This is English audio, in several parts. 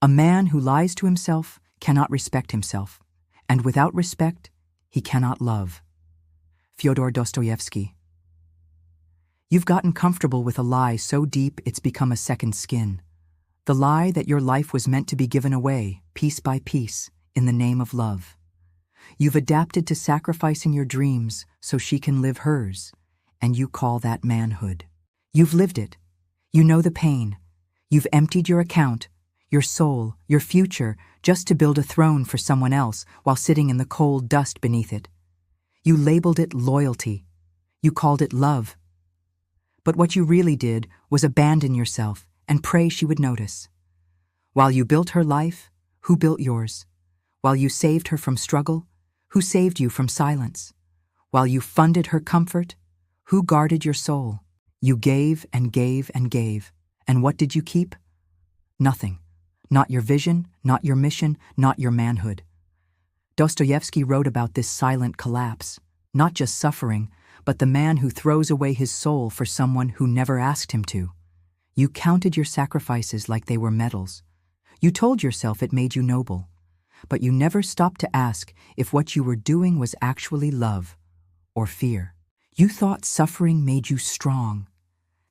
A man who lies to himself cannot respect himself, and without respect, he cannot love. Fyodor Dostoevsky. You've gotten comfortable with a lie so deep it's become a second skin. The lie that your life was meant to be given away, piece by piece, in the name of love. You've adapted to sacrificing your dreams so she can live hers, and you call that manhood. You've lived it. You know the pain. You've emptied your account, your soul, your future, just to build a throne for someone else while sitting in the cold dust beneath it. You labeled it loyalty. You called it love. But what you really did was abandon yourself and pray she would notice. While you built her life, who built yours? While you saved her from struggle, who saved you from silence? While you funded her comfort, who guarded your soul? You gave and gave and gave. And what did you keep? Nothing. Not your vision, not your mission, not your manhood. Dostoevsky wrote about this silent collapse, not just suffering, but the man who throws away his soul for someone who never asked him to. You counted your sacrifices like they were medals. You told yourself it made you noble, but you never stopped to ask if what you were doing was actually love or fear. You thought suffering made you strong,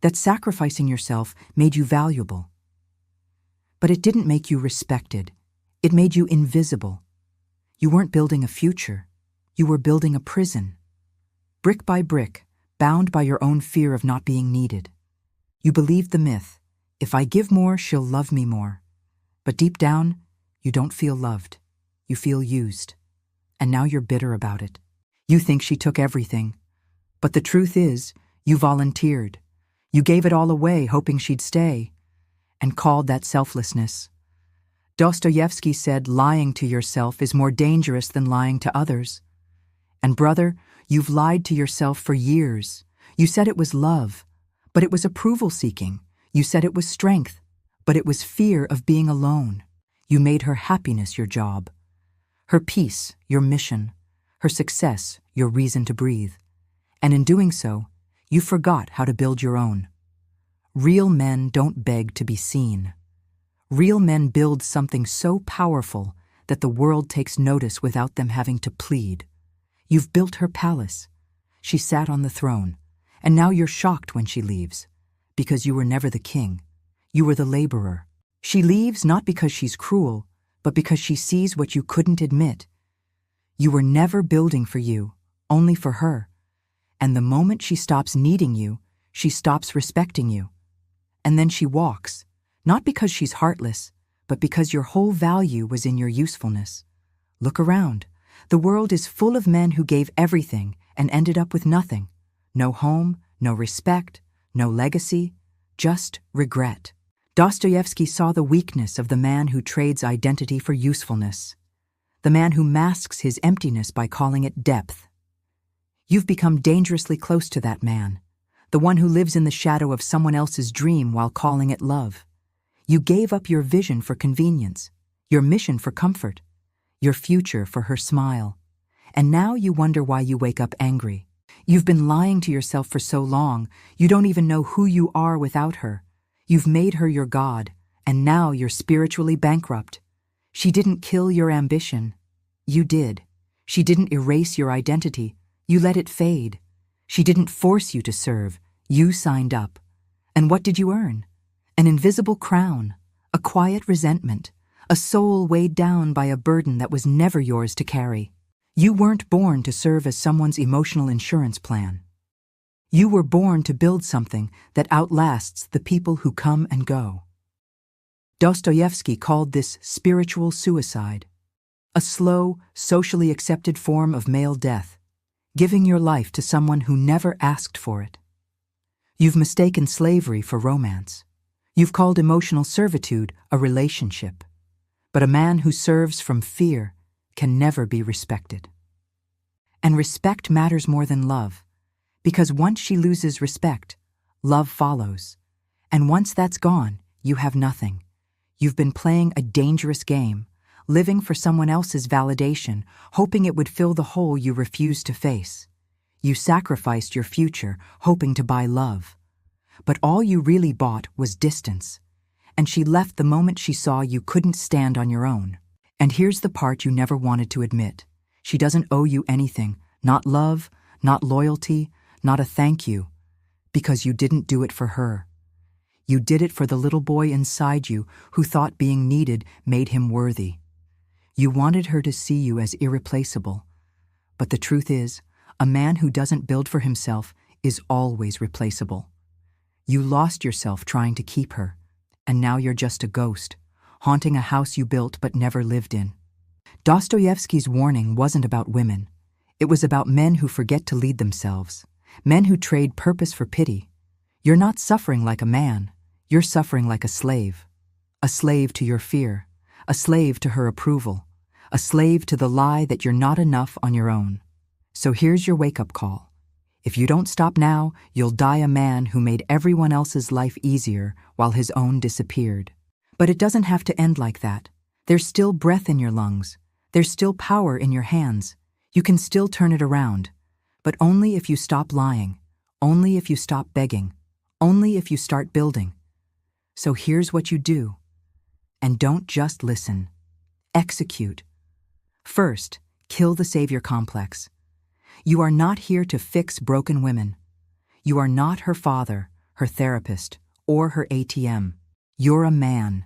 that sacrificing yourself made you valuable. But it didn't make you respected. It made you invisible. You weren't building a future. You were building a prison. Brick by brick, bound by your own fear of not being needed. You believed the myth, if I give more, she'll love me more. But deep down, you don't feel loved. You feel used. And now you're bitter about it. You think she took everything. But the truth is, you volunteered. You gave it all away, hoping she'd stay, and called that selflessness. Dostoevsky said lying to yourself is more dangerous than lying to others. And brother, you've lied to yourself for years. You said it was love, but it was approval-seeking. You said it was strength, but it was fear of being alone. You made her happiness your job, her peace your mission, her success your reason to breathe. And in doing so, you forgot how to build your own. Real men don't beg to be seen. Real men build something so powerful that the world takes notice without them having to plead. You've built her palace. She sat on the throne, and now you're shocked when she leaves, because you were never the king. You were the laborer. She leaves not because she's cruel, but because she sees what you couldn't admit. You were never building for you, only for her. And the moment she stops needing you, she stops respecting you. And then she walks, not because she's heartless, but because your whole value was in your usefulness. Look around. The world is full of men who gave everything and ended up with nothing. No home, no respect, no legacy, just regret. Dostoevsky saw the weakness of the man who trades identity for usefulness, the man who masks his emptiness by calling it depth. You've become dangerously close to that man, the one who lives in the shadow of someone else's dream while calling it love. You gave up your vision for convenience, your mission for comfort, your future for her smile. And now you wonder why you wake up angry. You've been lying to yourself for so long, you don't even know who you are without her. You've made her your god, and now you're spiritually bankrupt. She didn't kill your ambition. You did. She didn't erase your identity. You let it fade. She didn't force you to serve. You signed up. And what did you earn? An invisible crown, a quiet resentment, a soul weighed down by a burden that was never yours to carry. You weren't born to serve as someone's emotional insurance plan. You were born to build something that outlasts the people who come and go. Dostoevsky called this spiritual suicide, a slow, socially accepted form of male death, giving your life to someone who never asked for it. You've mistaken slavery for romance. You've called emotional servitude a relationship. But a man who serves from fear can never be respected. And respect matters more than love, because once she loses respect, love follows. And once that's gone, you have nothing. You've been playing a dangerous game, living for someone else's validation, hoping it would fill the hole you refuse to face. You sacrificed your future, hoping to buy love. But all you really bought was distance. and she left the moment she saw you couldn't stand on your own. And here's the part you never wanted to admit. She doesn't owe you anything, not love, not loyalty, not a thank you, because you didn't do it for her. You did it for the little boy inside you who thought being needed made him worthy. You wanted her to see you as irreplaceable. But the truth is, a man who doesn't build for himself is always replaceable. You lost yourself trying to keep her, and now you're just a ghost, haunting a house you built but never lived in. Dostoevsky's warning wasn't about women. It was about men who forget to lead themselves, men who trade purpose for pity. You're not suffering like a man. You're suffering like a slave to your fear, a slave to her approval, a slave to the lie that you're not enough on your own. So here's your wake-up call. If you don't stop now, you'll die a man who made everyone else's life easier while his own disappeared. But it doesn't have to end like that. There's still breath in your lungs. There's still power in your hands. You can still turn it around. But only if you stop lying, only if you stop begging, only if you start building. So here's what you do. And don't just listen. Execute. First, kill the savior complex. You are not here to fix broken women. You are not her father, her therapist, or her ATM. You're a man.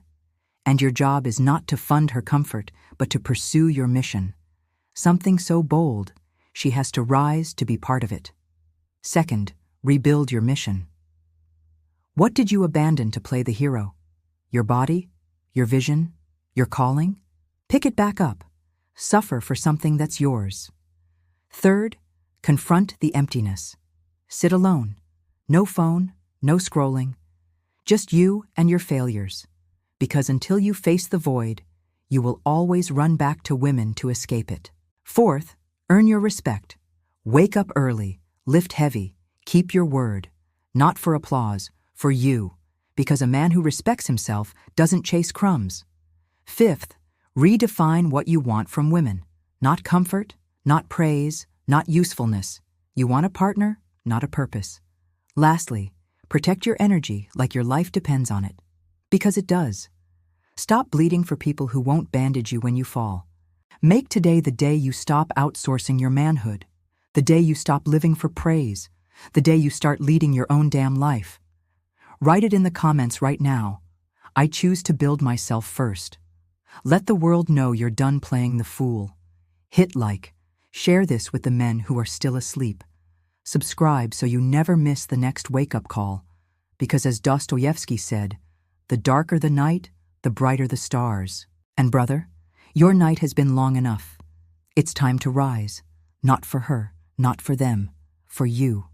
And your job is not to fund her comfort, but to pursue your mission. Something so bold, she has to rise to be part of it. Second, rebuild your mission. What did you abandon to play the hero? Your body? Your vision? Your calling? Pick it back up. Suffer for something that's yours. Third, confront the emptiness. Sit alone. No phone, no scrolling. Just you and your failures. Because until you face the void, you will always run back to women to escape it. Fourth, earn your respect. Wake up early, lift heavy, keep your word. Not for applause, for you. Because a man who respects himself doesn't chase crumbs. Fifth, redefine what you want from women. Not comfort, not praise, not usefulness. You want a partner, not a purpose. Lastly, protect your energy like your life depends on it. Because it does. Stop bleeding for people who won't bandage you when you fall. Make today the day you stop outsourcing your manhood. The day you stop living for praise. The day you start leading your own damn life. Write it in the comments right now. I choose to build myself first. Let the world know you're done playing the fool. Hit like. Share this with the men who are still asleep. Subscribe so you never miss the next wake-up call. Because as Dostoevsky said, the darker the night, the brighter the stars. And brother, your night has been long enough. It's time to rise. Not for her, not for them, for you.